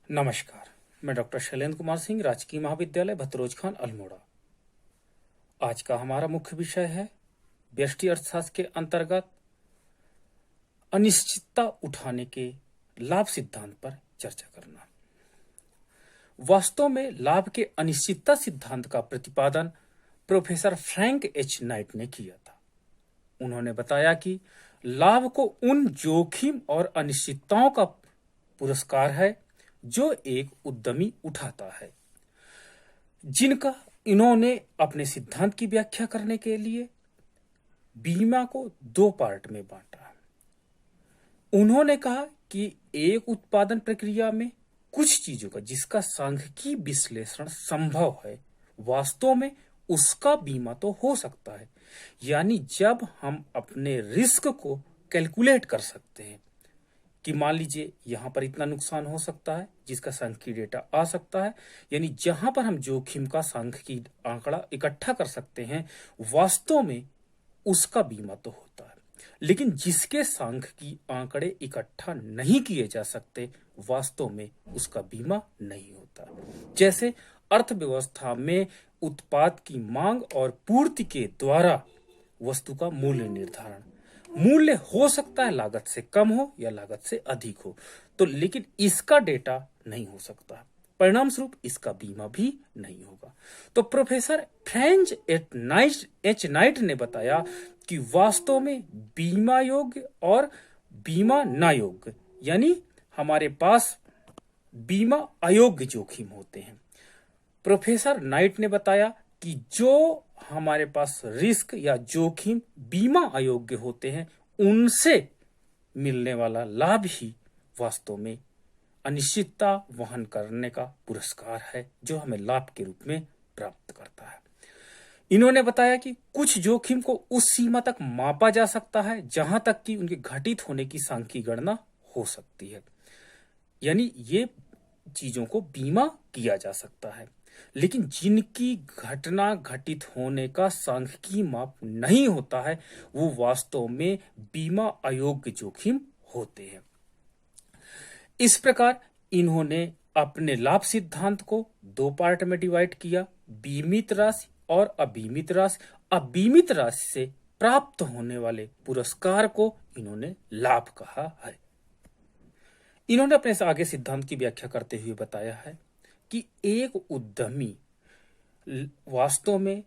नमस्कार। मैं डॉक्टर शैलेंद्र कुमार सिंह, राजकीय महाविद्यालय भतरोज खान, अल्मोड़ा। आज का हमारा मुख्य विषय है व्यष्टि अर्थशास्त्र के अंतर्गत अनिश्चितता उठाने के लाभ सिद्धांत पर चर्चा करना। वास्तव में लाभ के अनिश्चितता सिद्धांत का प्रतिपादन प्रोफेसर फ्रैंक एच नाइट ने किया था। उन्होंने बताया कि लाभ को उन जोखिम और अनिश्चितताओं का पुरस्कार है जो एक उद्यमी उठाता है, जिनका इन्होंने अपने सिद्धांत की व्याख्या करने के लिए बीमा को दो पार्ट में बांटा। उन्होंने कहा कि एक उत्पादन प्रक्रिया में कुछ चीजों का जिसका सांख्यिकीय विश्लेषण संभव है, वास्तव में उसका बीमा तो हो सकता है। यानी जब हम अपने रिस्क को कैलकुलेट कर सकते हैं कि मान लीजिए यहां पर इतना नुकसान हो सकता है जिसका सांख्यिकीय डेटा आ सकता है, यानी जहां पर हम जोखिम का सांख्यिकीय आंकड़ा इकट्ठा कर सकते हैं, वास्तव में उसका बीमा तो होता है। लेकिन जिसके सांख्यिकीय आंकड़े इकट्ठा नहीं किए जा सकते, वास्तव में उसका बीमा नहीं होता। जैसे अर्थव्यवस्था में उत्पाद की मांग और पूर्ति के द्वारा वस्तु का मूल्य निर्धारण, मूल्य हो सकता है लागत से कम हो या लागत से अधिक हो, तो लेकिन इसका डेटा नहीं हो सकता, परिणाम स्वरूप इसका बीमा भी नहीं होगा। तो प्रोफेसर फ्रैंक एच नाइट ने बताया कि वास्तव में बीमा योग्य और बीमा ना योग्य, यानी हमारे पास बीमा अयोग्य जोखिम होते हैं। प्रोफेसर नाइट ने बताया कि जो हमारे पास रिस्क या जोखिम बीमा अयोग्य होते हैं, उनसे मिलने वाला लाभ ही वास्तव में अनिश्चितता वहन करने का पुरस्कार है, जो हमें लाभ के रूप में प्राप्त करता है। इन्होंने बताया कि कुछ जोखिम को उस सीमा तक मापा जा सकता है जहां तक कि उनके घटित होने की सांख्यिकीय गणना हो सकती है, यानी ये चीजों को बीमा किया जा सकता है। लेकिन जिनकी घटना घटित होने का सांख्यिकीय माप नहीं होता है, वो वास्तव में बीमा अयोग्य जोखिम होते हैं। इस प्रकार इन्होंने अपने लाभ सिद्धांत को दो पार्ट में डिवाइड किया, बीमित राशि और अबीमित राशि। अबीमित राशि से प्राप्त होने वाले पुरस्कार को इन्होंने लाभ कहा है। इन्होंने अपने आगे सिद्धांत की व्याख्या करते हुए बताया है कि एक उद्यमी वास्तव में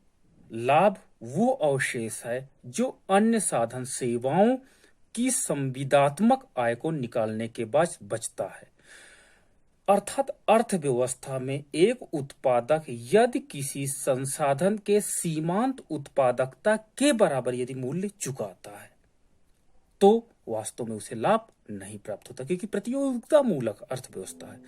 लाभ वो अवशेष है जो अन्य साधन सेवाओं की संविदात्मक आय को निकालने के बाद बचता है। अर्थात अर्थव्यवस्था में एक उत्पादक यदि किसी संसाधन के सीमांत उत्पादकता के बराबर यदि मूल्य चुकाता है, तो वास्तव में उसे लाभ नहीं प्राप्त होता, क्योंकि प्रतियोगिता मूलक अर्थव्यवस्था है।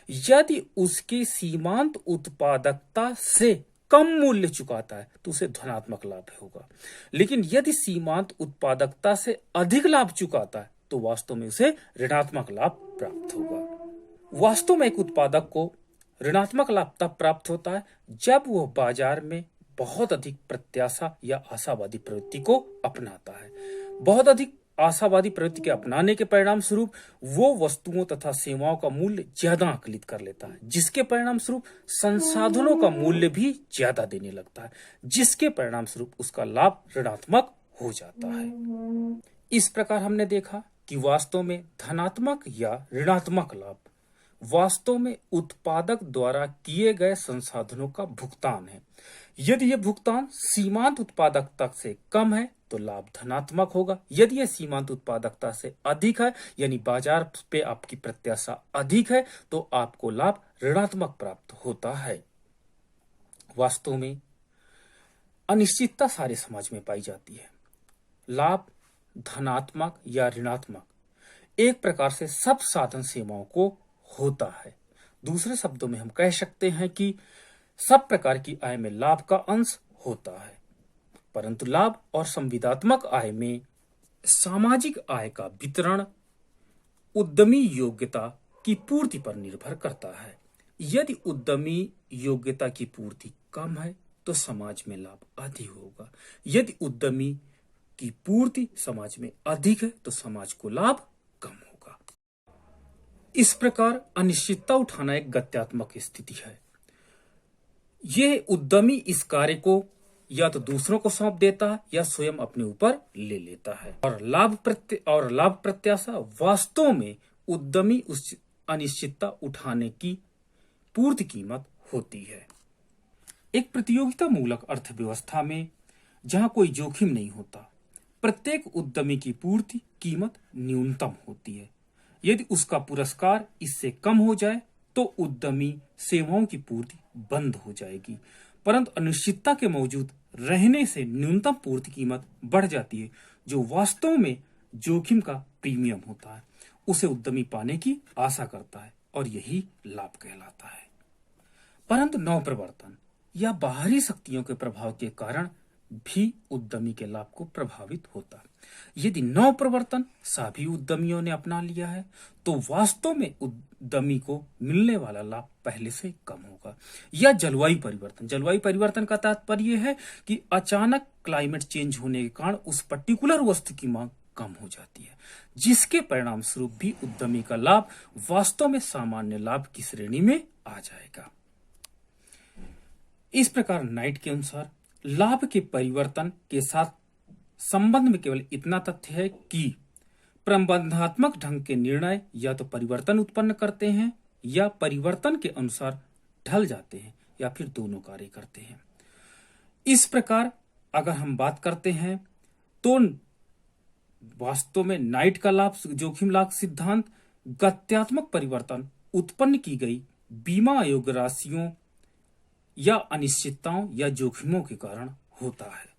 यदि उसकी सीमांत उत्पादकता से कम मूल्य चुकाता है तो उसे धनात्मक लाभ होगा। लेकिन यदि सीमांत उत्पादकता से अधिक लाभ चुकाता है तो वास्तव में उसे ऋणात्मक लाभ प्राप्त होगा। वास्तव में एक उत्पादक को ऋणात्मक लाभ तब प्राप्त होता है जब वह बाजार में बहुत अधिक प्रत्याशा या आशावादी प्रवृत्ति को अपनाता है। बहुत अधिक आशावादी प्रवृत्ति के अपनाने के परिणाम स्वरूप वो वस्तुओं तथा सेवाओं का मूल्य ज्यादा आकलित कर लेता है, जिसके परिणाम स्वरूप संसाधनों का मूल्य भी ज्यादा देने लगता है, जिसके परिणाम स्वरूप उसका लाभ ऋणात्मक हो जाता है। इस प्रकार हमने देखा कि वास्तव में धनात्मक या ऋणात्मक लाभ वास्तव में उत्पादक द्वारा किए गए संसाधनों का भुगतान है। यदि यह भुगतान सीमांत उत्पादकता से कम है तो लाभ धनात्मक होगा। यदि यह सीमांत उत्पादकता से अधिक है, यानी बाजार पे आपकी प्रत्याशा अधिक है, तो आपको लाभ ऋणात्मक प्राप्त होता है। वास्तव में अनिश्चितता सारे समाज में पाई जाती है। लाभ धनात्मक या ऋणात्मक एक प्रकार से सब साधन सेवाओं को होता है। दूसरे शब्दों में हम कह सकते हैं कि सब प्रकार की आय में लाभ का अंश होता है, परंतु लाभ और संविदात्मक आय में सामाजिक आय का वितरण उद्यमी योग्यता की पूर्ति पर निर्भर करता है। यदि उद्यमी योग्यता की पूर्ति कम है तो समाज में लाभ अधिक होगा। यदि उद्यमी की पूर्ति समाज में अधिक है तो समाज को लाभ कम होगा। इस प्रकार अनिश्चितता उठाना एक गत्यात्मक स्थिति है। यह उद्यमी इस कार्य को या तो दूसरों को सौंप देता है या स्वयं अपने ऊपर ले लेता है, और लाभ प्रत्याशा वास्तव में उद्यमी उस अनिश्चितता उठाने की पूर्ति कीमत होती है। एक प्रतियोगिता मूलक अर्थव्यवस्था में जहां कोई जोखिम नहीं होता, प्रत्येक उद्यमी की पूर्ति कीमत न्यूनतम होती है। यदि उसका पुरस्कार इससे कम हो जाए तो उद्यमी सेवाओं की पूर्ति बंद हो जाएगी, परंतु अनिश्चितता के मौजूद रहने से न्यूनतम पूर्ति कीमत बढ़ जाती है, जो वास्तव में जोखिम का प्रीमियम होता है। उसे उद्यमी पाने की आशा करता है और यही लाभ कहलाता है। परंतु नवप्रवर्तन या बाहरी शक्तियों के प्रभाव के कारण भी उद्यमी के लाभ को प्रभावित होता है। यदि नवप्रवर्तन सभी उद्यमियों ने अपना लिया है तो वास्तव में उद्यमी को मिलने वाला लाभ पहले से कम होगा। या जलवायु परिवर्तन का तात्पर्य है कि अचानक क्लाइमेट चेंज होने के कारण उस पर्टिकुलर वस्तु की मांग कम हो जाती है, जिसके परिणाम स्वरूप भी उद्यमी का लाभ वास्तव में सामान्य लाभ की श्रेणी में आ जाएगा। इस प्रकार नाइट के अनुसार लाभ के परिवर्तन के साथ संबंध में केवल इतना तथ्य है कि प्रबंधात्मक ढंग के निर्णय या तो परिवर्तन उत्पन्न करते हैं या परिवर्तन के अनुसार ढल जाते हैं या फिर दोनों कार्य करते हैं। इस प्रकार अगर हम बात करते हैं तो वास्तव में नाइट का लाभ जोखिम लाभ सिद्धांत गत्यात्मक परिवर्तन उत्पन्न की गई बीमा अयोग्य राशियों या अनिश्चितताओं या जोखिमों के कारण होता है।